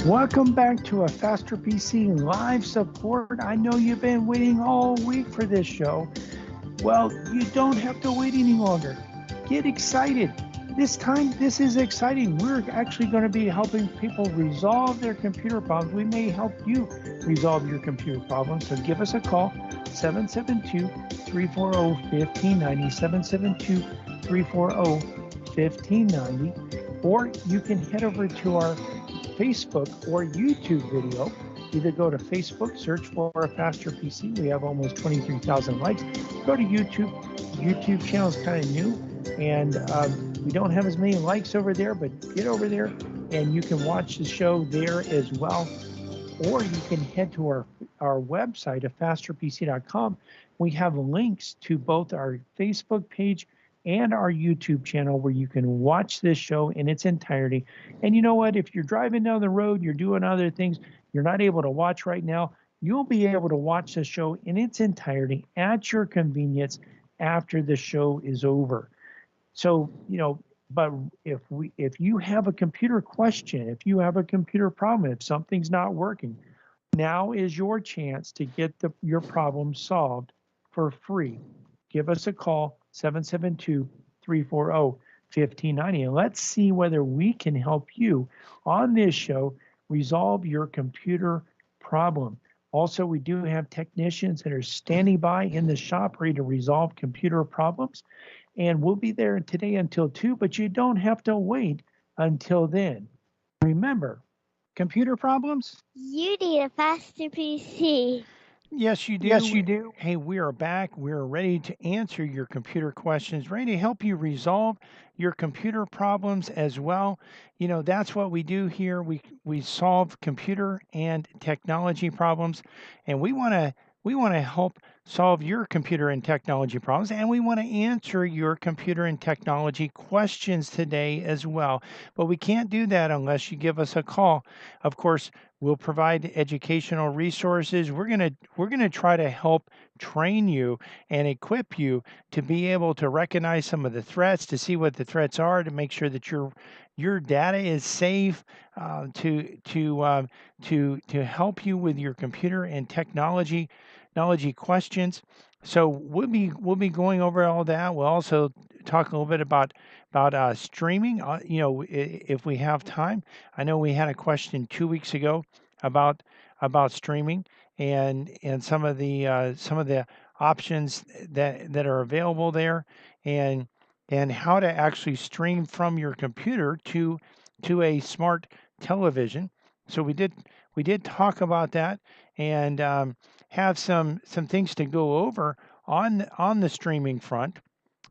Welcome back to a Faster PC live support. I know you've been waiting all week for this show. Well, you don't have to wait any longer. Get excited. This time, this is exciting. We're actually going to be helping people resolve their computer problems. We may help you resolve your computer problems. So give us a call, 772 340 1590, 772 340 1590. Or you can head over to our Facebook or YouTube video. Either go to Facebook, search for a Faster PC. We have almost 23,000 likes. Go to YouTube. YouTube channel is kind of new, and we don't have as many likes over there, but get over there and you can watch the show there as well. Or you can head to our website at fasterpc.com. We have links to both our Facebook page and our YouTube channel where you can watch this show in its entirety. And you know what? If you're driving down the road, you're doing other things, you're not able to watch right now, you'll be able to watch the show in its entirety at your convenience after the show is over. So, but if you have a computer question, if you have a computer problem, if something's not working, now is your chance to get your problem solved for free. Give us a call, 772 340 1590, and let's see whether we can help you on this show resolve your computer problem. Also, we do have technicians that are standing by in the shop ready to resolve computer problems, and we'll be there today until 2, but you don't have to wait until then. Remember, computer problems? You need a Faster PC. Yes, you do. Yes, you do. Hey, we are back. We're ready to answer your computer questions, ready to help you resolve your computer problems as well. That's what we do here. We solve computer and technology problems, and we want to help solve your computer and technology problems, and we want to answer your computer and technology questions today as well. But we can't do that unless you give us a call. Of course, we'll provide educational resources. We're going to try to help train you and equip you to be able to recognize some of the threats, to see what the threats are, to make sure that your data is safe, to help you with your computer and technology questions. So we'll be going over all that. We'll also talk a little bit about streaming. If we have time. I know we had a question 2 weeks ago about streaming and some of the options that are available there, and how to actually stream from your computer to a smart television. So we did talk about that, and have some things to go over on the streaming front.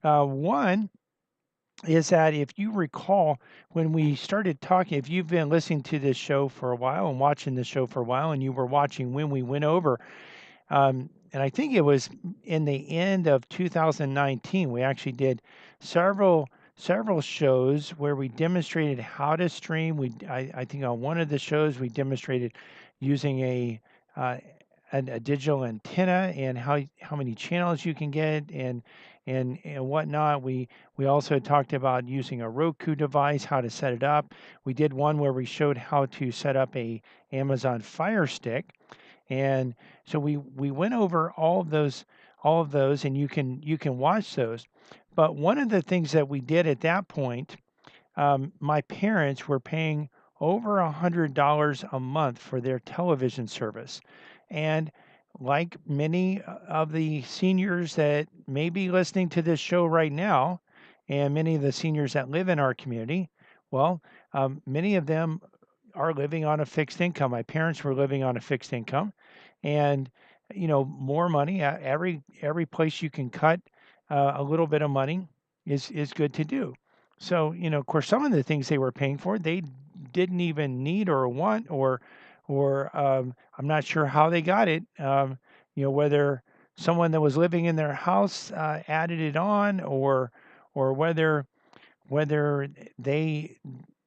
One is that, if you recall, when we started talking, if you've been listening to this show for a while and watching this show for a while, and you were watching when we went over, and I think it was in the end of 2019, we actually did several shows where we demonstrated how to stream. I think on one of the shows we demonstrated using uh, a digital antenna, and how many channels you can get, and whatnot. We also talked about using a Roku device, how to set it up. We did one where we showed how to set up a Amazon Fire Stick, and so we went over all of those, and you can watch those. But one of the things that we did at that point, my parents were paying over $100 a month for their television service. And like many of the seniors that may be listening to this show right now, and many of the seniors that live in our community, well, many of them are living on a fixed income. My parents were living on a fixed income, and more money. Every place you can cut a little bit of money is good to do. So, of course, some of the things they were paying for, they didn't even need or want, or I'm not sure how they got it. Whether someone that was living in their house added it on, or whether they,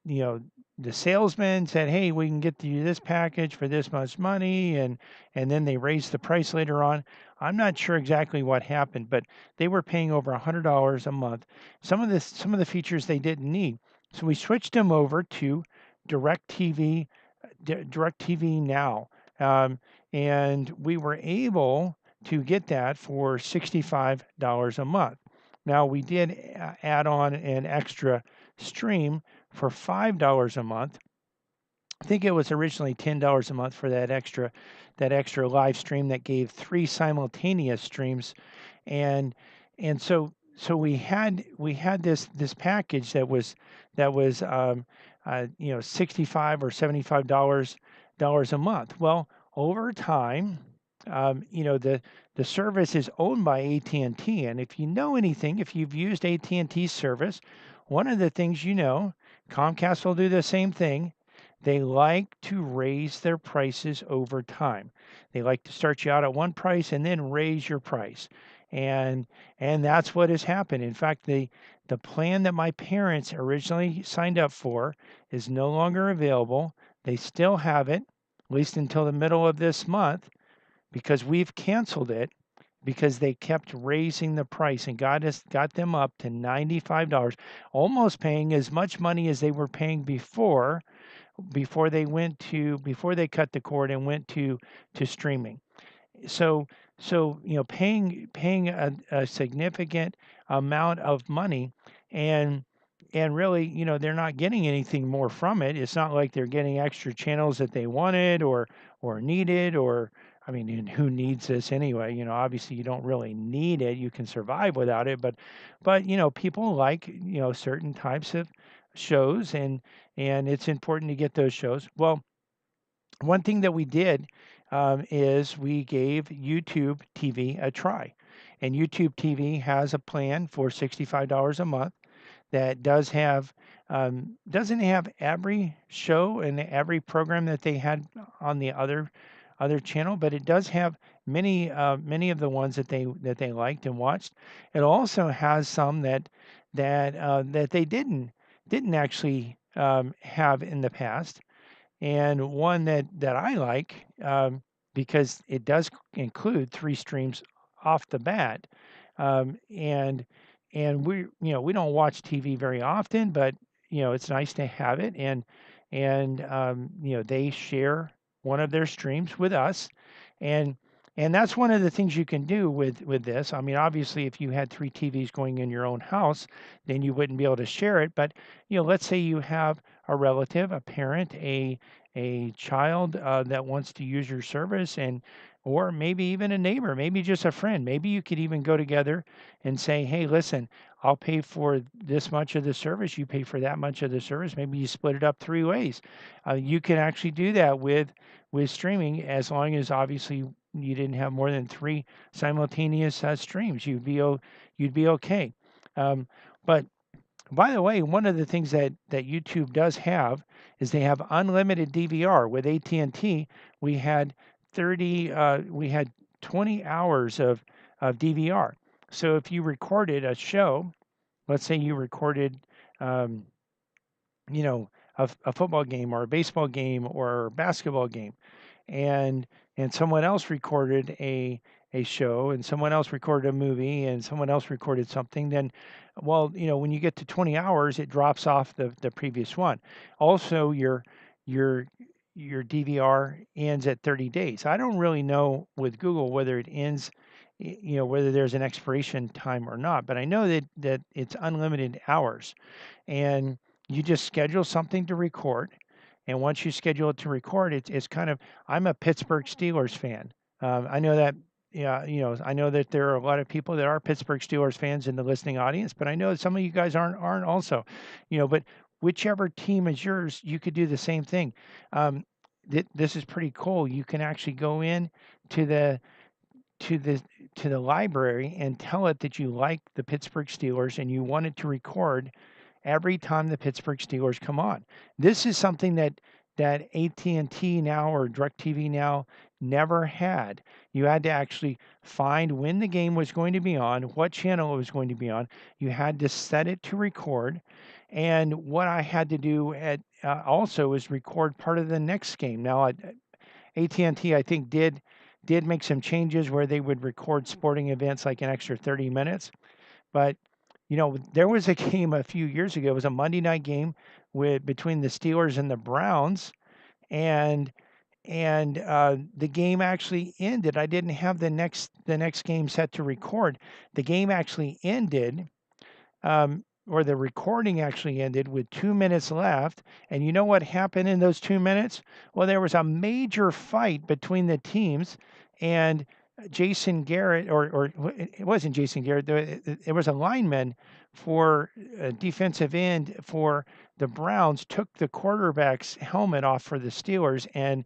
you know, the salesman said, "Hey, we can get you this package for this much money," and then they raised the price later on. I'm not sure exactly what happened, but they were paying over $100 a month. Some of the features they didn't need, so we switched them over to DirecTV DirecTV Now, and we were able to get that for $65 a month. Now we did add on an extra stream for $5 a month. I think it was originally $10 a month for that extra live stream that gave 3 simultaneous streams, and so we had this package that was 65 or $75 a month. Well, over time, the service is owned by AT&T, and if you know anything, if you've used AT&T's service, one of the things Comcast will do the same thing. They like to raise their prices over time. They like to start you out at one price and then raise your price. And that's what has happened. In fact, the plan that my parents originally signed up for is no longer available. They still have it, at least until the middle of this month, because we've canceled it because they kept raising the price and got them up to $95, almost paying as much money as they were paying before they cut the cord and went to streaming. So paying a significant amount of money, and really, they're not getting anything more from it. It's not like they're getting extra channels that they wanted or needed, or I mean, and who needs this anyway? Obviously you don't really need it. You can survive without it, but people like, certain types of shows, and it's important to get those shows. Well, one thing that we did is we gave YouTube TV a try. And YouTube TV has a plan for $65 a month that doesn't have every show and every program that they had on the other channel, but it does have many of the ones that they liked and watched. It also has some that they didn't actually have in the past, and one that I like, because it does include 3 streams off the bat. And we don't watch TV very often, but it's nice to have it, and they share one of their streams with us, and that's one of the things you can do with this. I mean, obviously, if you had 3 TVs going in your own house, then you wouldn't be able to share it. But let's say you have a relative, a parent, a child that wants to use your service, or maybe even a neighbor, maybe just a friend. Maybe you could even go together and say, hey, listen, I'll pay for this much of the service, you pay for that much of the service. Maybe you split it up 3 ways. You can actually do that with streaming, as long as obviously you didn't have more than 3 simultaneous streams. You'd be okay. But by the way, one of the things that YouTube does have is they have unlimited DVR. With AT&T, we had 20 hours of DVR. So if you recorded a show, let's say you recorded, a football game or a baseball game or a basketball game, and someone else recorded a show, and someone else recorded a movie, and someone else recorded something, then, well, when you get to 20 hours, it drops off the previous one. Also, your DVR ends at 30 days. I don't really know with Google whether it ends, whether there's an expiration time or not, but I know that it's unlimited hours, and you just schedule something to record. And once you schedule it to record, it's kind of, I'm a Pittsburgh Steelers fan. I know that, yeah, I know that there are a lot of people that are Pittsburgh Steelers fans in the listening audience, but I know that some of you guys aren't also, but whichever team is yours, you could do the same thing. This is pretty cool. You can actually go in to the library and tell it that you like the Pittsburgh Steelers and you want it to record every time the Pittsburgh Steelers come on. This is something that AT&T Now or DirecTV Now never had. You had to actually find when the game was going to be on, what channel it was going to be on. You had to set it to record. And what I had to do also is record part of the next game. Now, AT&T, I think, did make some changes where they would record sporting events like an extra 30 minutes. But there was a game a few years ago. It was a Monday night game between the Steelers and the Browns, and the game actually ended. I didn't have the next game set to record. The game actually ended, or the recording actually ended with 2 minutes left. And you know what happened in those 2 minutes? Well, there was a major fight between the teams, and Jason Garrett, or it wasn't Jason Garrett. There was a lineman for defensive end for the Browns, took the quarterback's helmet off for the Steelers and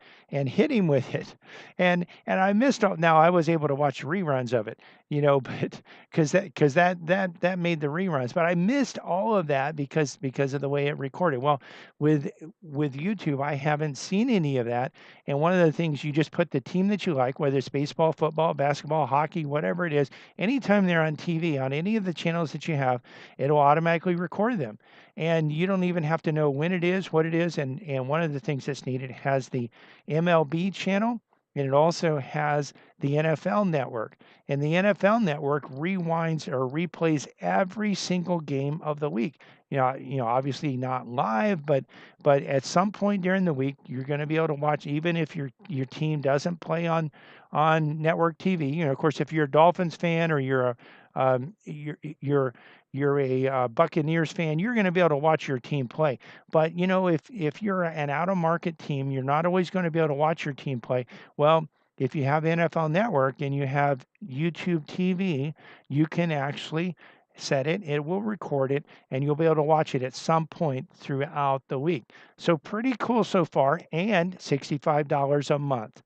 hit him with it. And I missed all. Now I was able to watch reruns of it, but because that made the reruns. But I missed all of that because of the way it recorded. Well, with YouTube, I haven't seen any of that. And one of the things, you just put the team that you like, whether it's baseball, football, basketball, hockey, whatever it is, anytime they're on TV, on any of the channels that you have, it'll automatically record them. And you don't even have to know when it is, what it is. And one of the things that's neat, it has the MLB channel, and it also has the NFL network. And the NFL network rewinds or replays every single game of the week. Obviously not live, but at some point during the week, you're going to be able to watch, even if your team doesn't play on network TV. Of course, if you're a Dolphins fan, or you're a Buccaneers fan, you're going to be able to watch your team play. But if you're an out of market team, you're not always going to be able to watch your team play. Well, if you have NFL Network and you have YouTube TV, you can actually set it, it will record it, and you'll be able to watch it at some point throughout the week. So pretty cool so far, and $65 a month.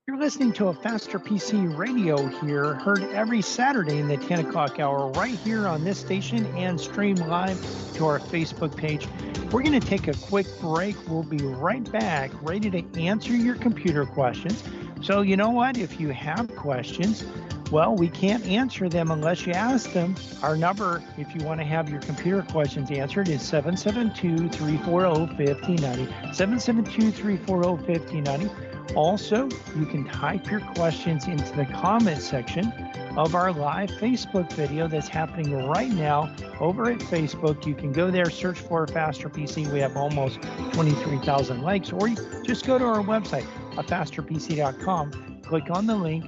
You're listening to a Faster PC Radio here, heard every Saturday in the 10 o'clock hour right here on this station, and stream live to our Facebook page. We're going to take a quick break. We'll be right back, ready to answer your computer questions. So you know what? If you have questions, well, we can't answer them unless you ask them. Our number, if you want to have your computer questions answered, is 772-340-5090. 772-340-5090. Also, you can type your questions into the comment section of our live Facebook video that's happening right now over at Facebook. You can go there, search for Faster PC. We have almost 23,000 likes, or you just go to our website, afasterpc.com, click on the link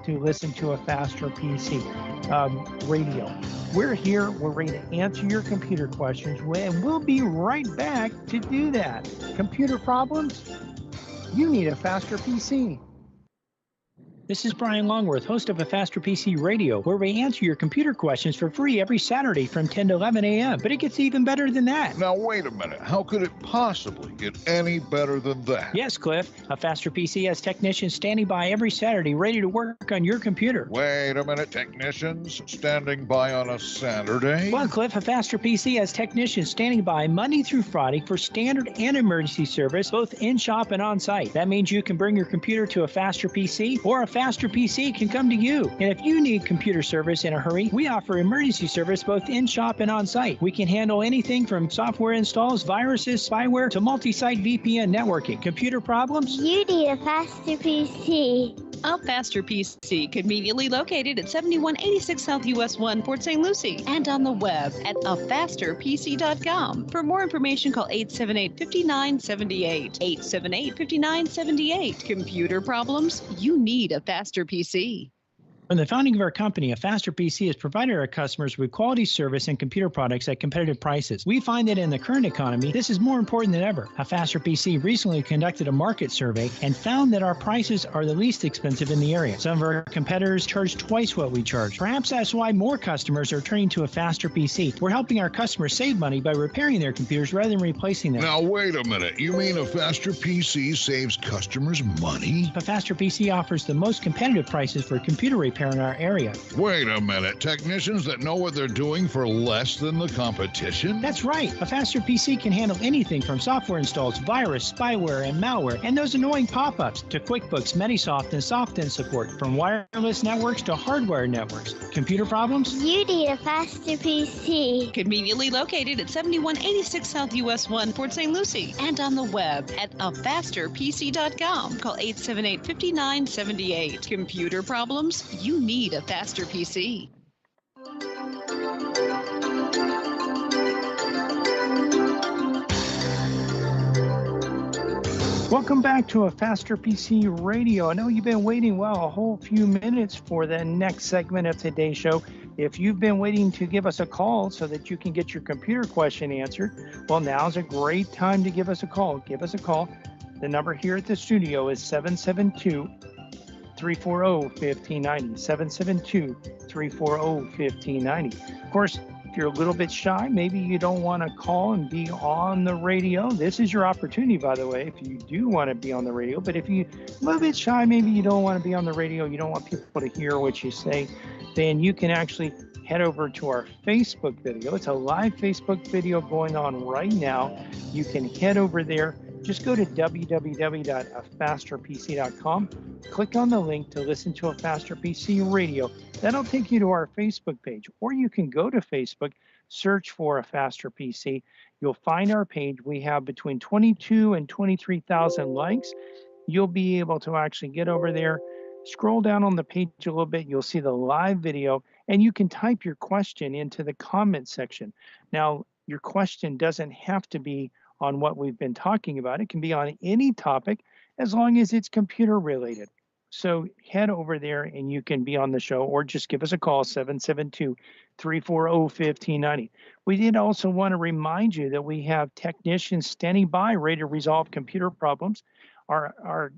to listen to a Faster PC radio. We're here, we're ready to answer your computer questions, and we'll be right back to do that. Computer problems? You need a Faster PC. This is Brian Longworth, host of a Faster PC Radio, where we answer your computer questions for free every Saturday from 10 to 11 a.m. But it gets even better than that. Now, wait a minute. How could it possibly get any better than that? Yes, Cliff. A Faster PC has technicians standing by every Saturday ready to work on your computer. Wait a minute. Technicians standing by on a Saturday? Well, Cliff, a Faster PC has technicians standing by Monday through Friday for standard and emergency service, both in-shop and on-site. That means you can bring your computer to a Faster PC, or a Faster PC can come to you. And if you need computer service in a hurry, we offer emergency service both in-shop and on-site. We can handle anything from software installs, viruses, spyware, to multi-site VPN networking. Computer problems? You need a Faster PC. A Faster PC, conveniently located at 7186 South US 1, Port St. Lucie, and on the web at afasterpc.com. For more information, call 878-5978. 878-5978. Computer problems? You need a Faster PC. From the founding of our company, a Faster PC has provided our customers with quality service and computer products at competitive prices. We find that in the current economy, this is more important than ever. A Faster PC recently conducted a market survey and found that our prices are the least expensive in the area. Some of our competitors charge twice what we charge. Perhaps that's why more customers are turning to a Faster PC. We're helping our customers save money by repairing their computers rather than replacing them. Now, wait a minute. You mean a Faster PC saves customers money? A Faster PC offers the most competitive prices for computer repair in our area. Wait a minute. Technicians that know what they're doing for less than the competition? That's right. A Faster PC can handle anything from software installs, virus, spyware, and malware, and those annoying pop-ups, to QuickBooks, Metisoft, and SoftEnd support, from wireless networks to hardware networks. Computer problems? You need a Faster PC. Conveniently located at 7186 South US 1, Port St. Lucie, and on the web at afasterpc.com. Call 878-5978. Computer problems? You need a Faster PC. Welcome back to a Faster PC Radio. I know you've been waiting, well, a whole few minutes for the next segment of today's show. If you've been waiting to give us a call so that you can get your computer question answered, well, now's a great time to give us a call. Give us a call. The number here at the studio is 772-340-1590, 772-340-1590. Of course, if you're a little bit shy, maybe you don't want to call and be on the radio. This is your opportunity, by the way, if you do want to be on the radio. But if you're a little bit shy, maybe you don't want to be on the radio, you don't want people to hear what you say, then you can actually head over to our Facebook video. It's a live Facebook video going on right now. You can head over there. Just go to www.afasterpc.com, click on the link to listen to a Faster PC Radio. That'll take you to our Facebook page, or you can go to Facebook, search for a Faster PC. You'll find our page. We have between 22 and 23,000 likes. You'll be able to actually get over there, scroll down on the page a little bit. You'll see the live video, and you can type your question into the comment section. Now, your question doesn't have to be on what we've been talking about. It can be on any topic as long as it's computer related. So head over there and you can be on the show, or just give us a call, 772-340-1590. We did also want to remind you that we have technicians standing by ready to resolve computer problems. Our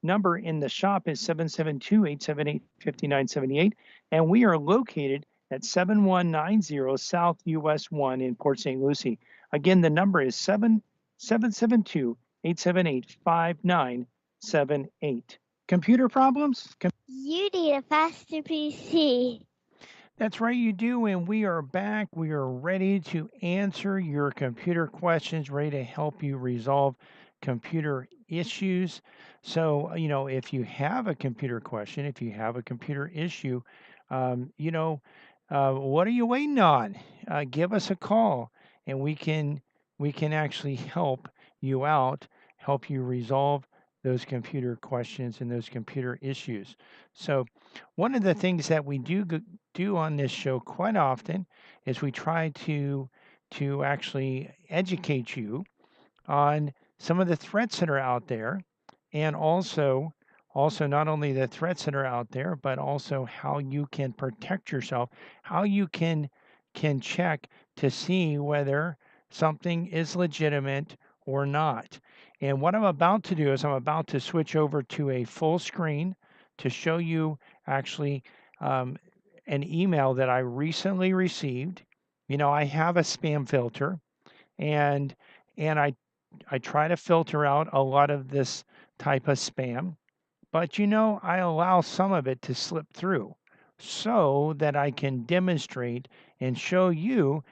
number in the shop is 772-878-5978, and we are located at 7190 South US 1 in Port St. Lucie. Again, the number is 772-878-5978. Computer problems? You need a faster PC. That's right, you do, and we are back. We are ready to answer your computer questions, ready to help you resolve computer issues. So, if you have a computer question, if you have a computer issue, what are you waiting on? Give us a call, and we can actually help you out, help you resolve those computer questions and those computer issues. So, one of the things that we do on this show quite often is we try to actually educate you on some of the threats that are out there, and also not only the threats that are out there, but also how you can protect yourself, how you can check to see whether something is legitimate or not. And what I'm about to do is I'm about to switch over to a full screen to show you actually an email that I recently received. I have a spam filter, and I try to filter out a lot of this type of spam, but I allow some of it to slip through so that I can demonstrate and show you,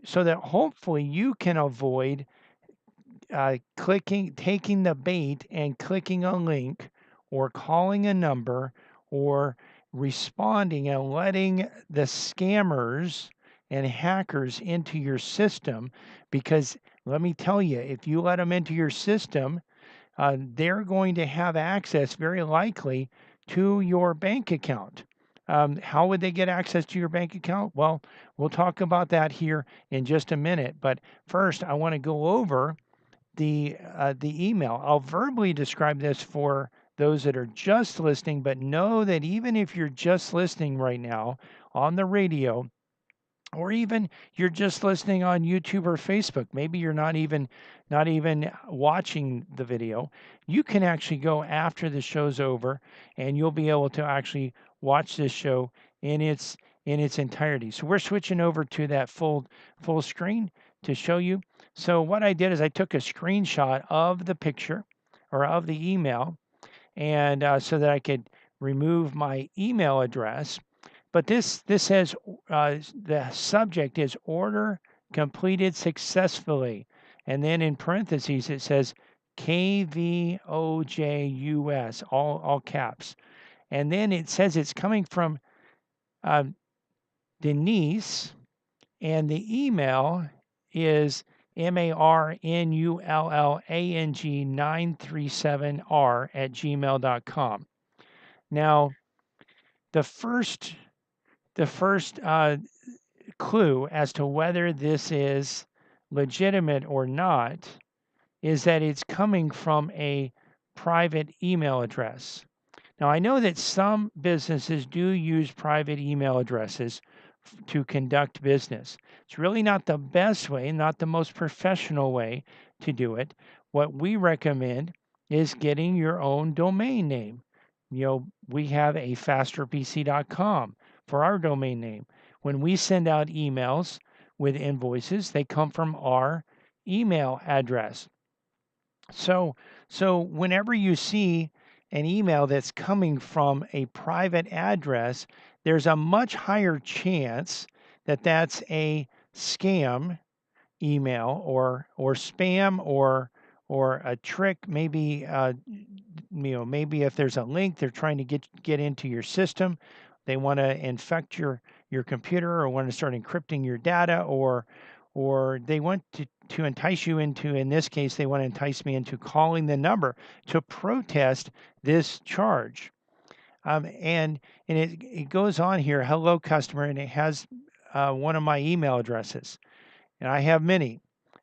so that hopefully you can avoid taking the bait and clicking a link or calling a number or responding and letting the scammers and hackers into your system. Because let me tell you, if you let them into your system, they're going to have access very likely to your bank account. How would they get access to your bank account? Well, we'll talk about that here in just a minute. But first, I want to go over the email. I'll verbally describe this for those that are just listening, but know that even if you're just listening right now on the radio, or even you're just listening on YouTube or Facebook, maybe you're not even watching the video, you can actually go after the show's over and you'll be able to actually watch this show in its entirety. So we're switching over to that full screen to show you. So what I did is I took a screenshot of the picture or of the email, and so that I could remove my email address. But this says the subject is order completed successfully, and then in parentheses it says KVOJUS, all caps, and then it says it's coming from Denise, and the email is marnullang937r@gmail.com. Now, the first clue as to whether this is legitimate or not is that it's coming from a private email address. Now, I know that some businesses do use private email addresses to conduct business. It's really not the best way, not the most professional way to do it. What we recommend is getting your own domain name. We have a fasterpc.com for our domain name. When we send out emails with invoices, they come from our email address. So whenever you see an email that's coming from a private address, there's a much higher chance that that's a scam email or spam or a trick. Maybe maybe if there's a link they're trying to get into your system, they want to infect your computer or want to start encrypting your data, or they want to entice you into, in this case, they want to entice me into calling the number to protest this charge. And it goes on here, hello customer, and it has one of my email addresses. And I have many.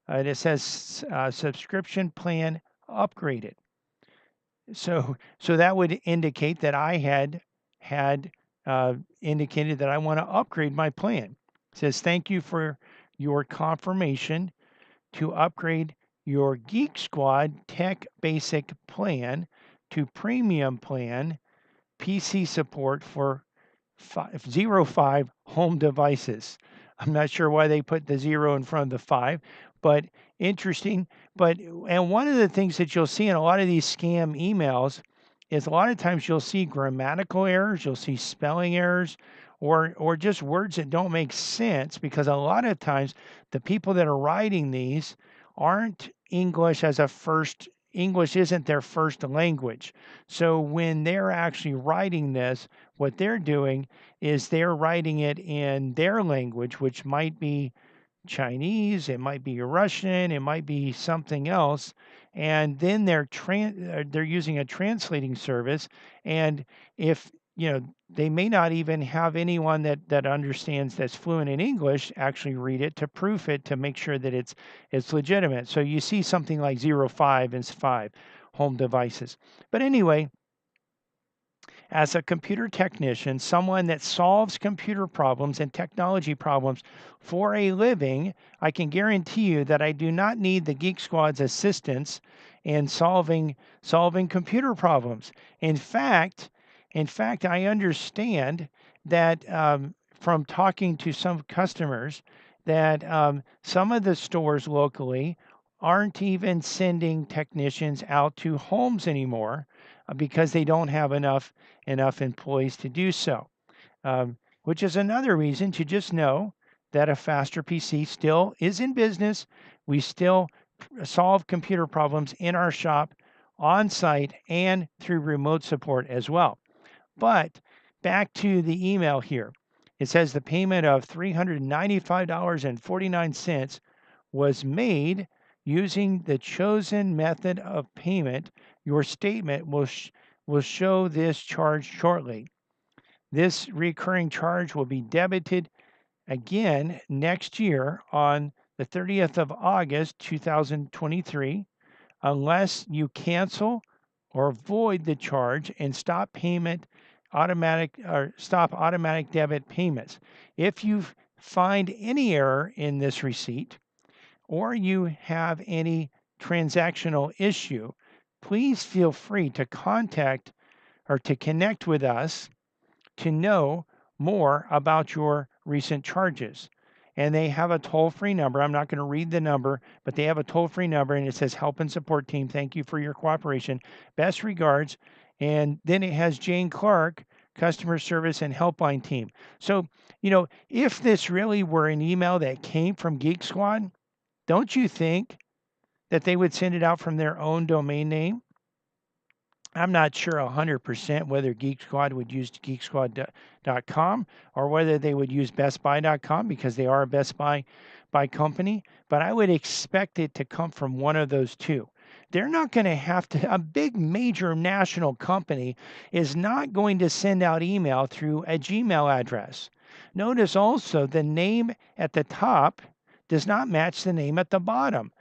It says subscription plan upgraded. So that would indicate that I had indicated that I want to upgrade my plan. It says, thank you for your confirmation to upgrade your Geek Squad Tech Basic plan to Premium Plan PC support for 05 home devices. I'm not sure why they put the 0 in front of the 5, but interesting. And one of the things that you'll see in a lot of these scam emails is a lot of times you'll see grammatical errors, you'll see spelling errors, or just words that don't make sense, because a lot of times the people that are writing these aren't English isn't their first language. So when they're actually writing this, what they're doing is they're writing it in their language, which might be Chinese, it might be Russian, it might be something else, and then they're using a translating service. And if they may not even have anyone that understands, that's fluent in English, actually read it to proof it, to make sure that it's legitimate. So you see something like 05 and 5 home devices. But anyway, as a computer technician, someone that solves computer problems and technology problems for a living, I can guarantee you that I do not need the Geek Squad's assistance in solving computer problems. In fact, I understand that from talking to some customers that some of the stores locally aren't even sending technicians out to homes anymore because they don't have enough employees to do so, which is another reason to just know that a Faster PC still is in business. We still solve computer problems in our shop, on site, and through remote support as well. But back to the email here. It says the payment of $395.49 was made using the chosen method of payment. Your statement will show this charge shortly. This recurring charge will be debited again next year on the 30th of August 2023 unless you cancel or void the charge and stop automatic debit payments. If you find any error in this receipt or you have any transactional issue, please feel free to contact or to connect with us to know more about your recent charges. And they have a toll-free number. I'm not going to read the number, but they have a toll-free number, and it says help and support team. Thank you for your cooperation. Best regards. And then it has Jane Clark, customer service and helpline team. So, if this really were an email that came from Geek Squad, don't you think that they would send it out from their own domain name? I'm not sure 100% whether Geek Squad would use geeksquad.com or whether they would use bestbuy.com, because they are a Best Buy company, but I would expect it to come from one of those two. They're not going to have to, a big major national company is not going to send out email through a Gmail address. Notice also the name at the top does not match the name at the bottom.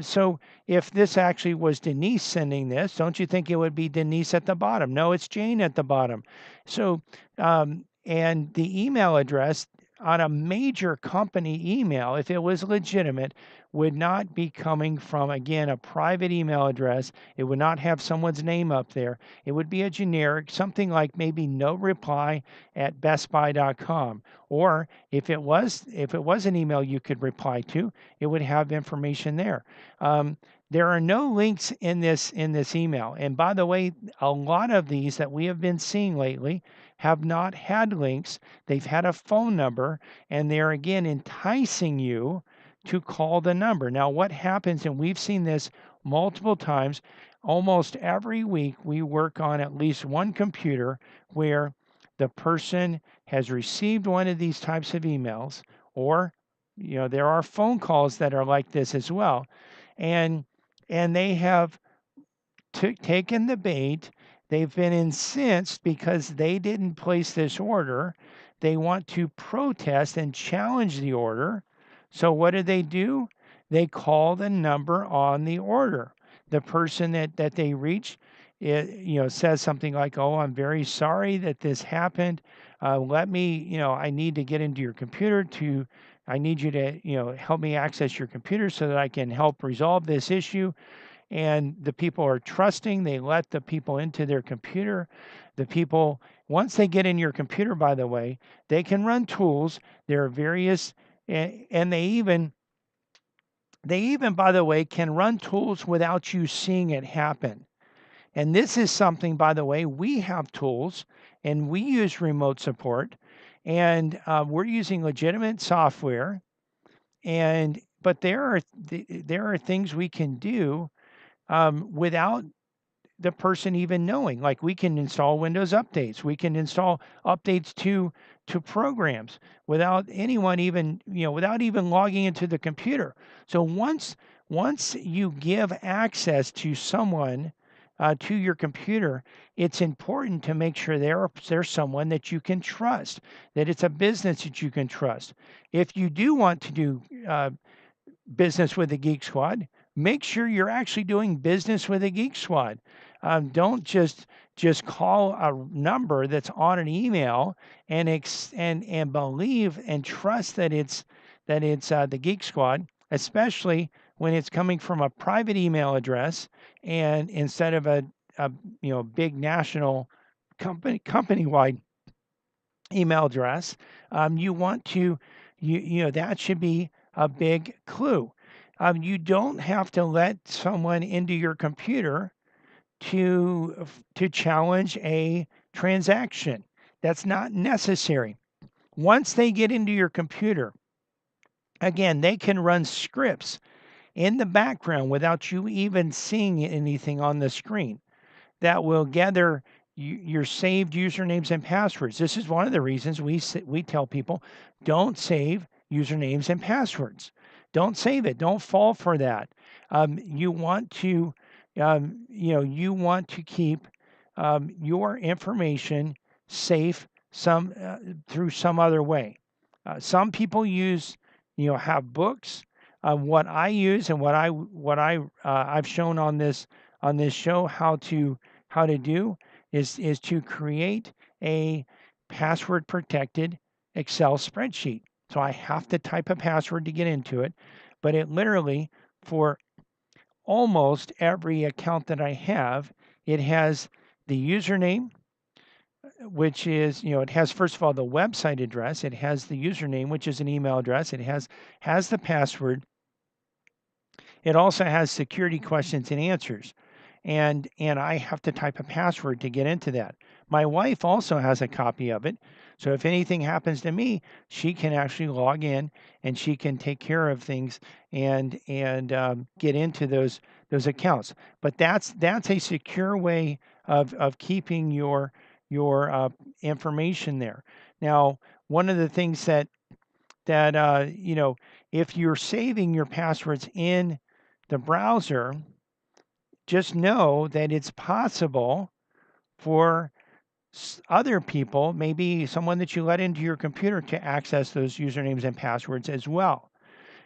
So if this actually was Denise sending this, don't you think it would be Denise at the bottom? No, it's Jane at the bottom. So, and the email address on a major company email, if it was legitimate, would not be coming from, again, a private email address. It would not have someone's name up there. It would be a generic, something like maybe no reply at bestbuy.com. Or if it was an email you could reply to, it would have information there. There are no links in this email. And by the way, a lot of these that we have been seeing lately have not had links. They've had a phone number, and they're again enticing you to call the number. Now, what happens, and we've seen this multiple times, almost every week we work on at least one computer where the person has received one of these types of emails, or there are phone calls that are like this as well, and they have taken the bait. They've been incensed because they didn't place this order. They want to protest and challenge the order. So what do? They call the number on the order. The person that they reach, says something like, "Oh, I'm very sorry that this happened. Let me, I need to get into your computer I need you to, help me access your computer so that I can help resolve this issue." And the people are trusting. They let the people into their computer. The people, once they get in your computer, by the way, they can run tools. There are various, and they even, by the way, can run tools without you seeing it happen. And this is something, by the way, we have tools and we use remote support, and we're using legitimate software. But there are things we can do without the person even knowing. Like, we can install Windows updates. We can install updates to programs without anyone even, without even logging into the computer. So once you give access to someone to your computer, it's important to make sure there's someone that you can trust, that it's a business that you can trust. If you do want to do business with the Geek Squad, make sure you're actually doing business with the Geek Squad. Don't just call a number that's on an email and believe and trust that it's the Geek Squad, especially when it's coming from a private email address and instead of a big national company-wide email address. You want to that should be a big clue. You don't have to let someone into your computer to challenge a transaction. That's not necessary. Once they get into your computer, again, they can run scripts in the background without you even seeing anything on the screen that will gather your saved usernames and passwords. This is one of the reasons we tell people, don't save usernames and passwords. Don't save it. Don't fall for that. You want to keep your information safe through some other way. Some people have books. What I use and what I've shown on this show how to do is to create a password protected Excel spreadsheet. So I have to type a password to get into it, but it literally, for almost every account that I have, it has the username, which is, it has, first of all, the website address. It has the username, which is an email address. It has the password. It also has security questions and answers. And I have to type a password to get into that. My wife also has a copy of it. So if anything happens to me, she can actually log in and she can take care of things and get into those accounts. But that's a secure way of keeping your information there. Now, one of the things that if you're saving your passwords in the browser, just know that it's possible for other people, maybe someone that you let into your computer, to access those usernames and passwords as well.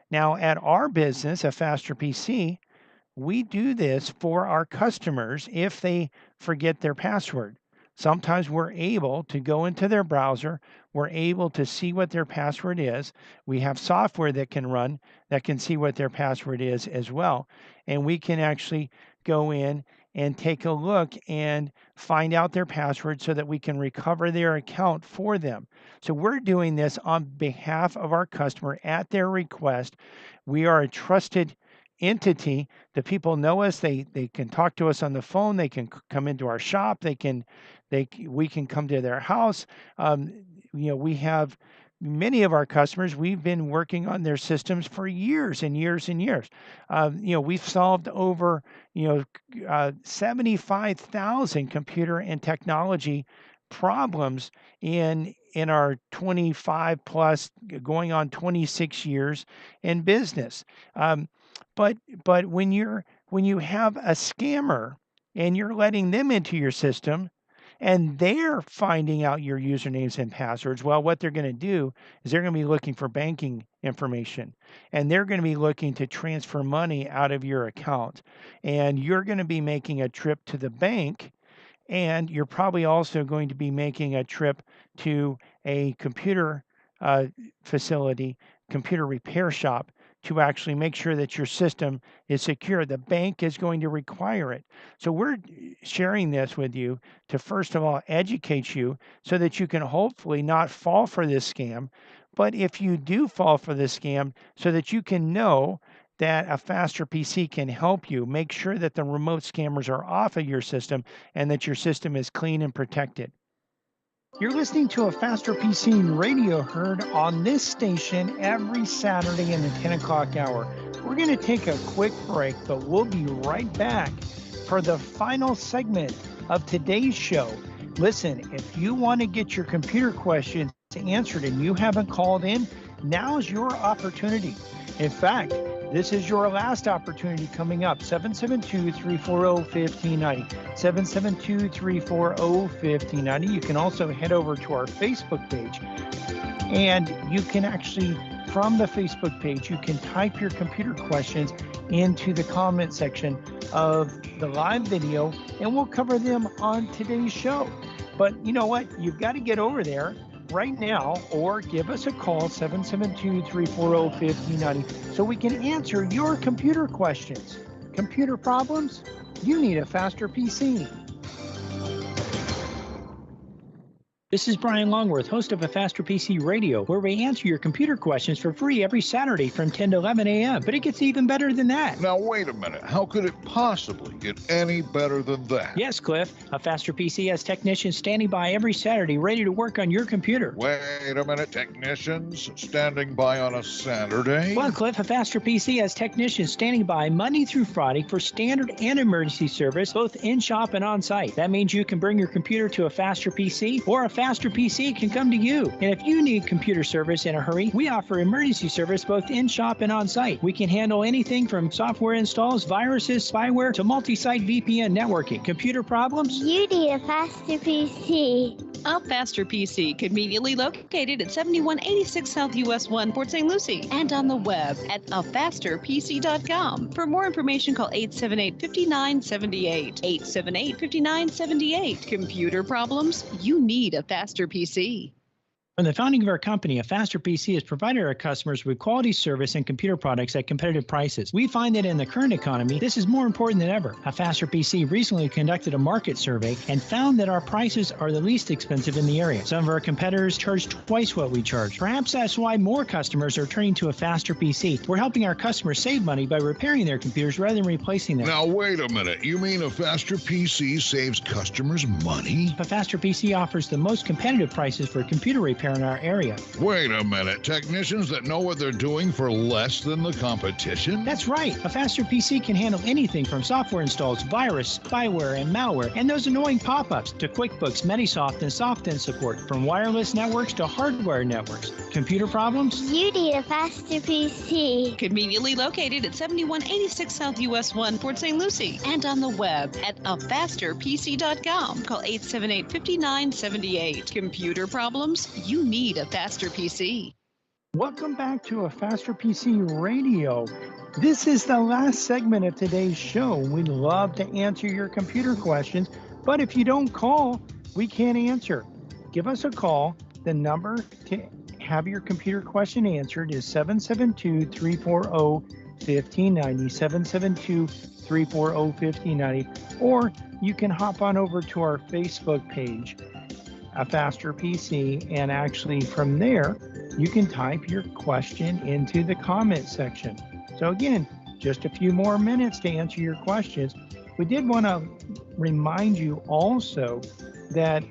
Now, at our business, a Faster PC, we do this for our customers if they forget their password. Sometimes we're able to go into their browser, we're able to see what their password is. We have software that can run that can see what their password is as well. And we can actually go in and take a look and find out their password so that we can recover their account for them. So we're doing this on behalf of our customer at their request. We are a trusted entity. The people know us. They can talk to us on the phone. They can come into our shop. We can come to their house. We have many of our customers. We've been working on their systems for years and years and years. We've solved over 75,000 computer and technology problems in our 25 plus, going on 26 years in business. But when you have a scammer and you're letting them into your system and they're finding out your usernames and passwords, well, what they're going to do is they're going to be looking for banking information, and they're going to be looking to transfer money out of your account. And you're going to be making a trip to the bank, and you're probably also going to be making a trip to a computer facility, computer repair shop, to actually make sure that your system is secure. The bank is going to require it. So we're sharing this with you to, first of all, educate you so that you can hopefully not fall for this scam. But if you do fall for this scam, so that you can know that a Faster PC can help you make sure that the remote scammers are off of your system and that your system is clean and protected. You're listening to a Faster PC radio heard on this station every Saturday in the 10 o'clock hour. We're going to take a quick break, but we'll be right back for the final segment of today's show. Listen, if you want to get your computer questions answered and you haven't called in, now's your opportunity. In fact, this is your last opportunity coming up. 772-340-1590. 772-340-1590. You can also head over to our Facebook page, and you can actually, from the Facebook page, you can type your computer questions into the comment section of the live video, and we'll cover them on today's show. But you know what? You've got to get over there right now, or give us a call, 772-340-1590, so we can answer your computer questions. Computer problems? You need a Faster PC. This is Brian Longworth, host of a Faster PC Radio, where we answer your computer questions for free every Saturday from 10 to 11 a.m. But it gets even better than that. Now, wait a minute. How could it possibly get any better than that? Yes, Cliff. A Faster PC has technicians standing by every Saturday ready to work on your computer. Wait a minute. Technicians standing by on a Saturday? Well, Cliff, a Faster PC has technicians standing by Monday through Friday for standard and emergency service, both in-shop and on-site. That means you can bring your computer to a Faster PC, or a Faster PC can come to you. And if you need computer service in a hurry, we offer emergency service both in-shop and on-site. We can handle anything from software installs, viruses, spyware, to multi-site VPN networking. Computer problems? You need a Faster PC. A Faster PC, conveniently located at 7186 South US 1, Port St. Lucie, and on the web at afasterpc.com. For more information, call 878-5978. 878-5978. Computer problems? You need a Faster PC. From the founding of our company, a Faster PC has provided our customers with quality service and computer products at competitive prices. We find that in the current economy, this is more important than ever. A Faster PC recently conducted a market survey and found that our prices are the least expensive in the area. Some of our competitors charge twice what we charge. Perhaps that's why more customers are turning to a Faster PC. We're helping our customers save money by repairing their computers rather than replacing them. Now, wait a minute. You mean a Faster PC saves customers money? A Faster PC offers the most competitive prices for computer repair in our area. Wait a minute. Technicians that know what they're doing for less than the competition? That's right. A Faster PC can handle anything from software installs, virus, spyware, and malware, and those annoying pop-ups, to QuickBooks, Metisoft, and SoftEnd support, from wireless networks to hardware networks. Computer problems? You need a Faster PC. Conveniently located at 7186 South US 1, Port St. Lucie, and on the web at afasterpc.com. Call 878-5978. Computer problems? You need a Faster PC. Welcome back to A Faster PC Radio. This is the last segment of today's show. We'd love to answer your computer questions, but if you don't call, we can't answer. Give us a call. The number to have your computer question answered is 772-340-1590, 772-340-1590, or you can hop on over to our Facebook page, A Faster PC, and actually from there, you can type your question into the comment section. So again, just a few more minutes to answer your questions. We did want to remind you also that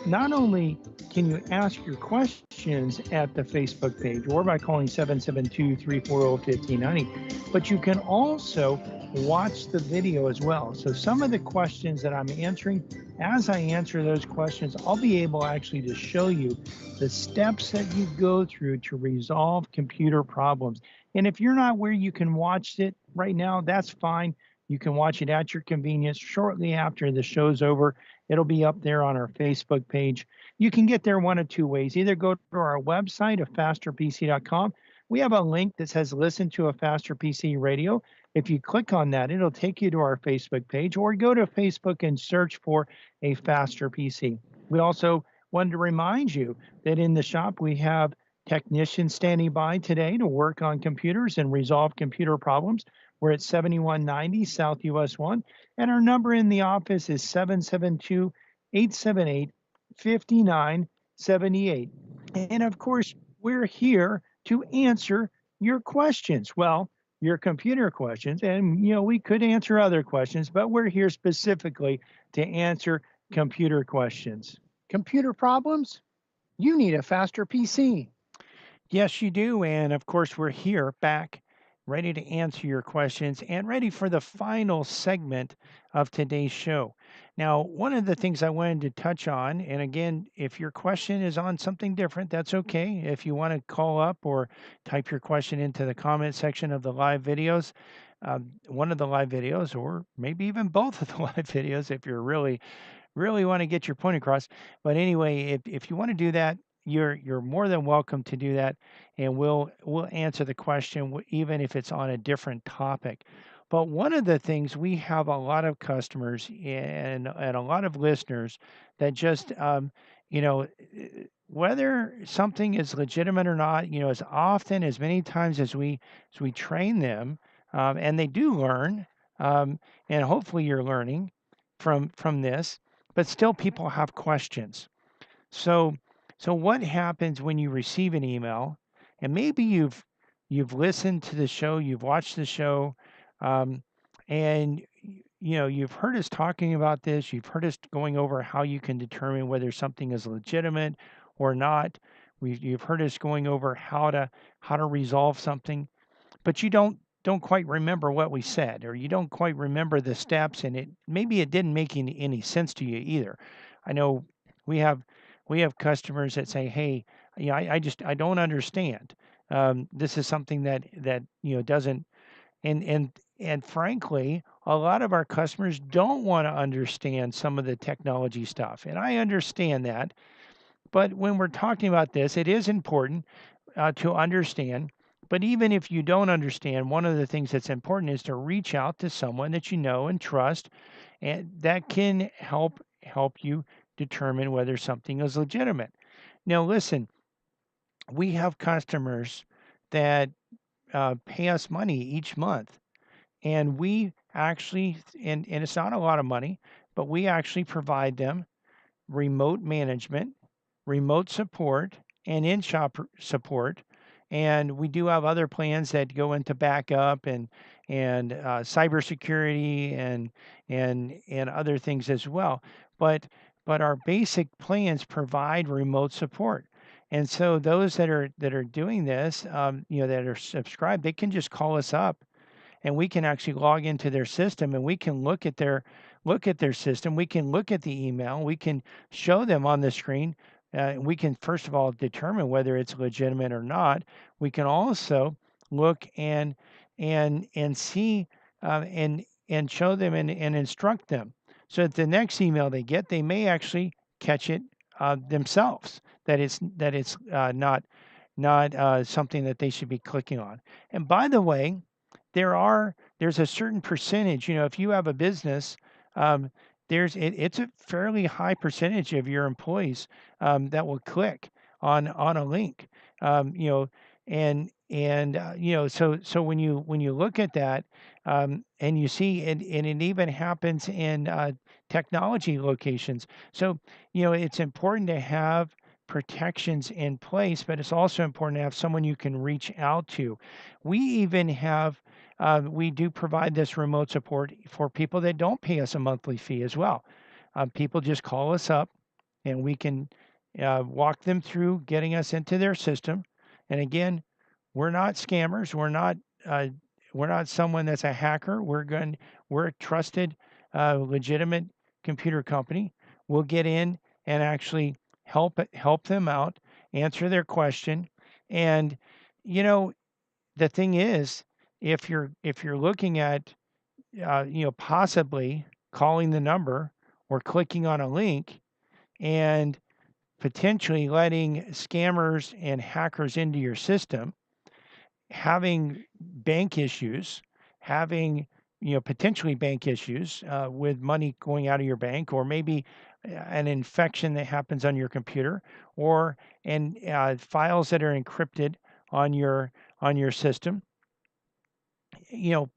not only can you ask your questions at the Facebook page or by calling 772-340-1590, but you can also watch the video as well. So some of the questions that I'm answering, as I answer those questions, I'll be able actually to show you the steps that you go through to resolve computer problems. And if you're not where you can watch it right now, that's fine. You can watch it at your convenience shortly after the show's over. It'll be up there on our Facebook page. You can get there one of two ways. Either go to our website, afasterpc.com. We have a link that says listen to A Faster PC Radio. If you click on that, it'll take you to our Facebook page, or go to Facebook and search for A Faster PC. We also wanted to remind you that in the shop, we have technicians standing by today to work on computers and resolve computer problems. We're at 7190 South US 1, and our number in the office is 772-878-5978. And of course, we're here to answer your questions. Well, your computer questions, and we could answer other questions, but we're here specifically to answer computer questions. Computer problems? You need A Faster PC. Yes, you do. And of course, we're here back, ready to answer your questions and ready for the final segment of today's show. Now, one of the things I wanted to touch on, and again, if your question is on something different, that's okay. If you want to call up or type your question into the comment section of the live videos, one of the live videos, or maybe even both of the live videos, if you're really want to get your point across. But anyway, if you want to do that, you're more than welcome to do that, and we'll answer the question even if it's on a different topic. But one of the things, we have a lot of customers and a lot of listeners that just whether something is legitimate or not, as often, as many times as we train them, and they do learn, and hopefully you're learning from this, but still people have questions. So what happens when you receive an email, and maybe you've listened to the show, you've watched the show, and you've heard us talking about this, you've heard us going over how you can determine whether something is legitimate or not. You've heard us going over how to resolve something, but you don't quite remember what we said, or you don't quite remember the steps, and maybe it didn't make any sense to you either. I know we have customers that say, "Hey, I don't understand. This is something that doesn't." And frankly, a lot of our customers don't want to understand some of the technology stuff, and I understand that. But when we're talking about this, it is important to understand. But even if you don't understand, one of the things that's important is to reach out to someone that you know and trust, and that can help you determine whether something is legitimate. Now, listen, we have customers that pay us money each month, and we actually, and it's not a lot of money, but we actually provide them remote management, remote support, and in-shop support. And we do have other plans that go into backup and cybersecurity and other things as well. But our basic plans provide remote support. And so those that are doing this, that are subscribed, they can just call us up, and we can actually log into their system, and we can look at their system. We can look at the email. We can show them on the screen. We can first of all determine whether it's legitimate or not. We can also look and see and show them and instruct them, so that the next email they get, they may actually catch it themselves, that it's not not something that they should be clicking on. And by the way, there's a certain percentage. If you have a business, um, it's a fairly high percentage of your employees that will click on a link. Um, you know, so when you look at that, and you see, and it even happens in technology locations. So it's important to have protections in place, but it's also important to have someone you can reach out to. We even have we do provide this remote support for people that don't pay us a monthly fee as well. People just call us up, and we can walk them through getting us into their system. And again, we're not scammers. Uh, we're not someone that's a hacker. We're a trusted, legitimate computer company. We'll get in and actually help them out, answer their question. And you know, the thing is, if you're looking at possibly calling the number or clicking on a link and potentially letting scammers and hackers into your system, having bank issues, having potentially bank issues with money going out of your bank, or maybe an infection that happens on your computer, or and files that are encrypted on your system. You know,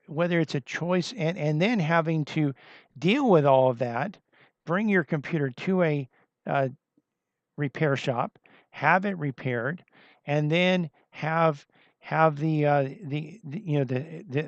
whether it's a choice, and then having to deal with all of that, bring your computer to a uh, repair shop, have it repaired, and then have the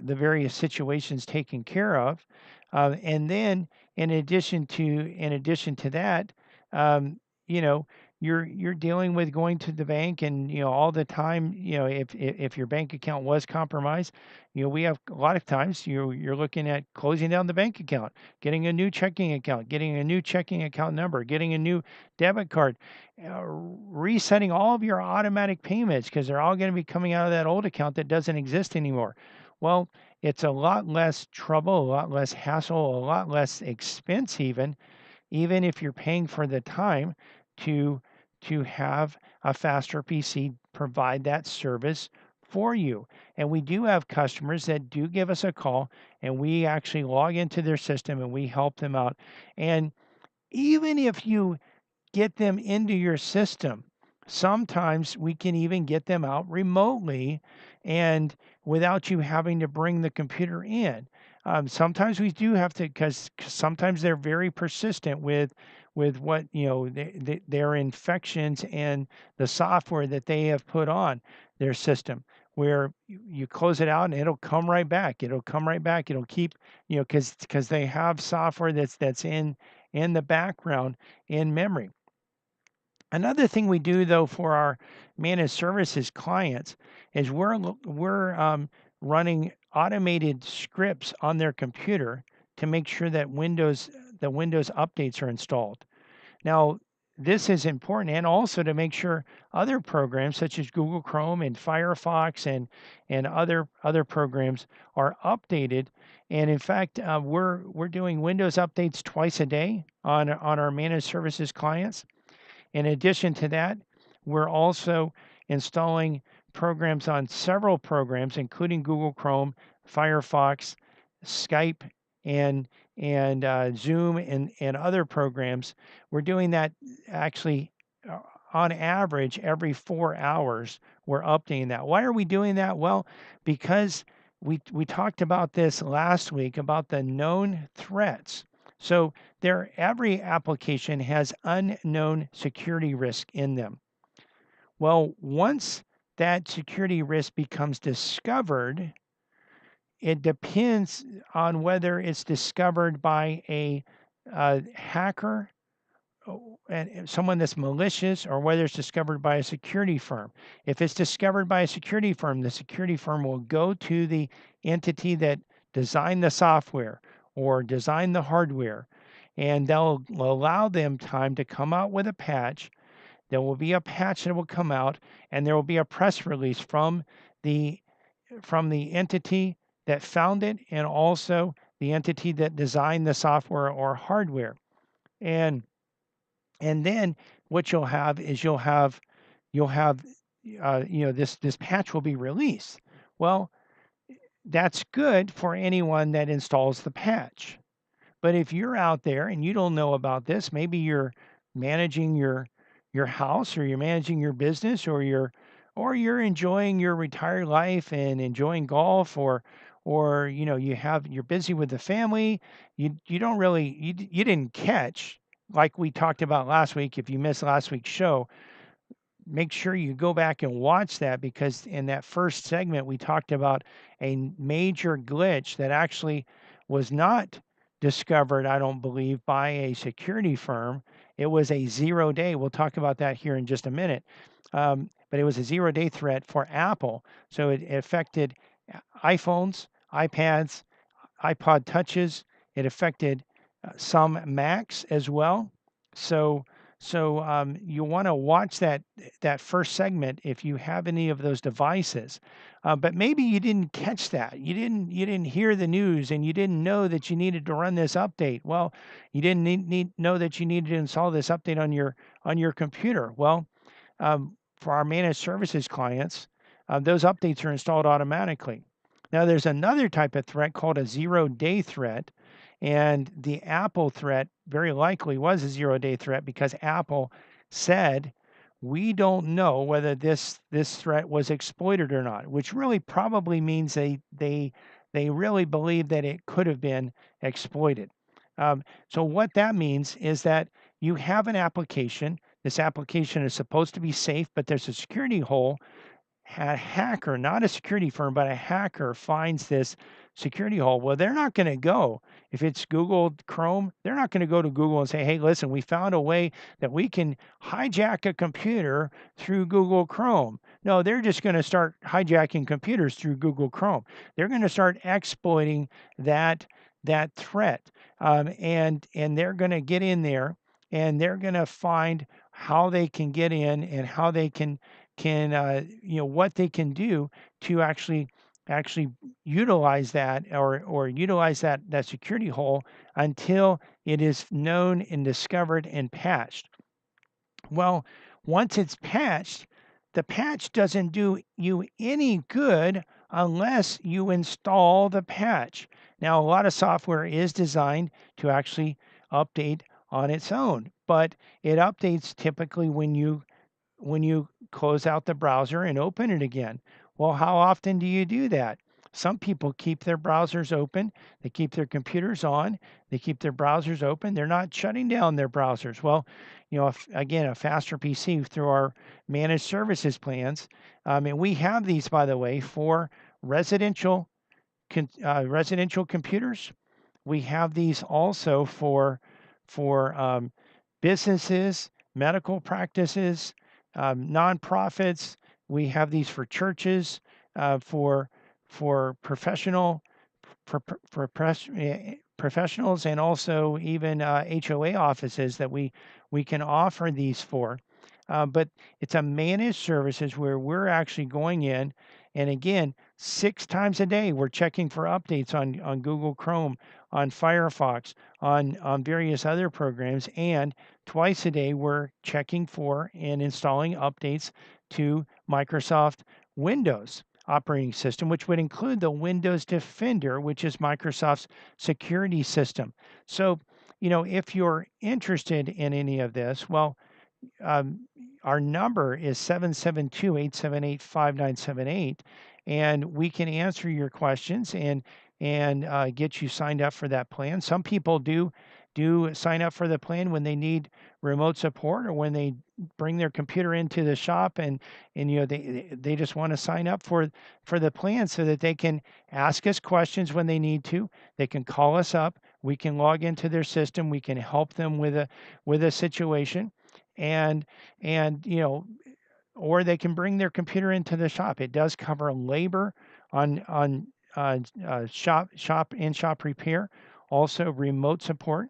various situations taken care of, and then in addition to that, um, you know you're dealing with going to the bank, and all the time, if your bank account was compromised, we have a lot of times you're looking at closing down the bank account, getting a new checking account, getting a new checking account number, getting a new debit card, resetting all of your automatic payments, because they're all going to be coming out of that old account that doesn't exist anymore. Well, it's a lot less trouble, a lot less hassle, a lot less expense, even if you're paying for the time to have a faster PC provide that service for you. And we do have customers that do give us a call, and we actually log into their system and we help them out. And even if you get them into your system, sometimes we can even get them out remotely and without you having to bring the computer in. Sometimes we do have to, because sometimes they're very persistent with what their infections and the software that they have put on their system, where you close it out and it'll come right back. It'll come right back. It'll keep, because they have software that's in the background in memory. Another thing we do, though, for our managed services clients is we're running automated scripts on their computer to make sure that the Windows updates are installed. Now, this is important, and also to make sure other programs such as Google Chrome and Firefox and other programs are updated. And in fact, we're doing Windows updates twice a day on our managed services clients. In addition to that, we're also installing programs on several programs, including Google Chrome, Firefox, Skype, and Zoom, and other programs. We're doing that actually on average every 4 hours. We're updating that. Why are we doing that? Well, because we talked about this last week about the known threats. So every application has unknown security risk in them. Well, once that security risk becomes discovered, it depends on whether it's discovered by a hacker, and someone that's malicious, or whether it's discovered by a security firm. If it's discovered by a security firm, the security firm will go to the entity that designed the software or designed the hardware, and they'll allow them time to come out with a patch. There will be a patch that will come out, and there will be a press release the from the entity that found it, and also the entity that designed the software or hardware. And then what you'll have is you'll have this patch will be released. Well, that's good for anyone that installs the patch. But if you're out there and you don't know about this, maybe you're managing your house, or you're managing your business, or you're enjoying your retired life and enjoying golf, or you're busy with the family. You don't really you didn't catch, like we talked about last week. If you missed last week's show, make sure you go back and watch that, because in that first segment we talked about a major glitch that actually was not discovered, I don't believe, by a security firm. It was a 0 day. We'll talk about that here in just a minute. But it was a 0 day threat for Apple. So it affected iPhones, iPads, iPod touches. It affected some Macs as well. So you want to watch that first segment if you have any of those devices. But maybe you didn't catch that. You didn't hear the news, and you didn't know that you needed to run this update. Well, you didn't know that you needed to install this update on your computer. Well, for our managed services clients, those updates are installed automatically. Now, there's another type of threat called a 0 day threat. And the Apple threat very likely was a 0 day threat, because Apple said, we don't know whether this threat was exploited or not, which really probably means they really believe that it could have been exploited. So what that means is that you have an application. This application is supposed to be safe, but there's a security hole. A hacker, not a security firm, but a hacker finds this security hole. Well, they're not going to go, if it's Google Chrome, they're not going to go to Google and say, hey, listen, we found a way that we can hijack a computer through Google Chrome. No, they're just going to start hijacking computers through Google Chrome. They're going to start exploiting that threat. And they're going to get in there, and they're going to find how they can get in, and how they can what they can do to actually utilize that, or utilize that security hole until it is known and discovered and patched. Well, once it's patched, the patch doesn't do you any good unless you install the patch. Now, a lot of software is designed to actually update on its own, but it updates typically when you close out the browser and open it again. Well, how often do you do that? Some people keep their browsers open. They keep their computers on. They keep their browsers open. They're not shutting down their browsers. Well, again, a faster PC through our managed services plans, and we have these, by the way, for residential computers. We have these also for businesses, medical practices, nonprofits. We have these for churches, for professionals, and also even HOA offices that we can offer these for. But it's a managed services where we're actually going in, and again, 6 times a day we're checking for updates on Google Chrome, on Firefox, on various other programs, and twice a day we're checking for and installing updates to Microsoft Windows operating system, which would include the Windows Defender, which is Microsoft's security system. So, if you're interested in any of this, well, our number is 772-878-5978, and we can answer your questions and get you signed up for that plan. Some people do sign up for the plan when they need remote support, or when they bring their computer into the shop, and they just want to sign up for the plan so that they can ask us questions when they need to. They can call us up. We can log into their system. We can help them with a situation, and or they can bring their computer into the shop. It does cover labor on shop repair, also remote support,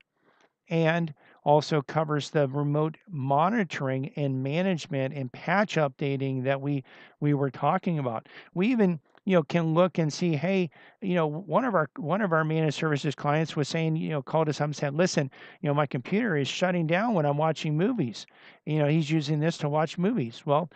and also covers the remote monitoring and management and patch updating that we were talking about. We even can look and see, hey, one of our managed services clients was saying, called us up and said, listen, my computer is shutting down when I'm watching movies. He's using this to watch movies. Well,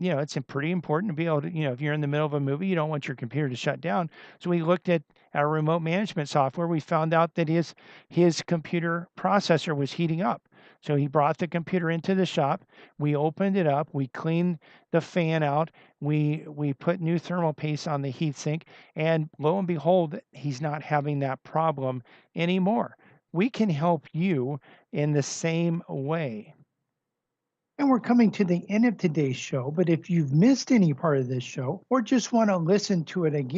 it's pretty important to be able to, if you're in the middle of a movie, you don't want your computer to shut down. So we looked at our remote management software. We found out that his computer processor was heating up. So he brought the computer into the shop. We opened it up. We cleaned the fan out. We put new thermal paste on the heatsink, and lo and behold, he's not having that problem anymore. We can help you in the same way. And we're coming to the end of today's show, but if you've missed any part of this show or just want to listen to it again,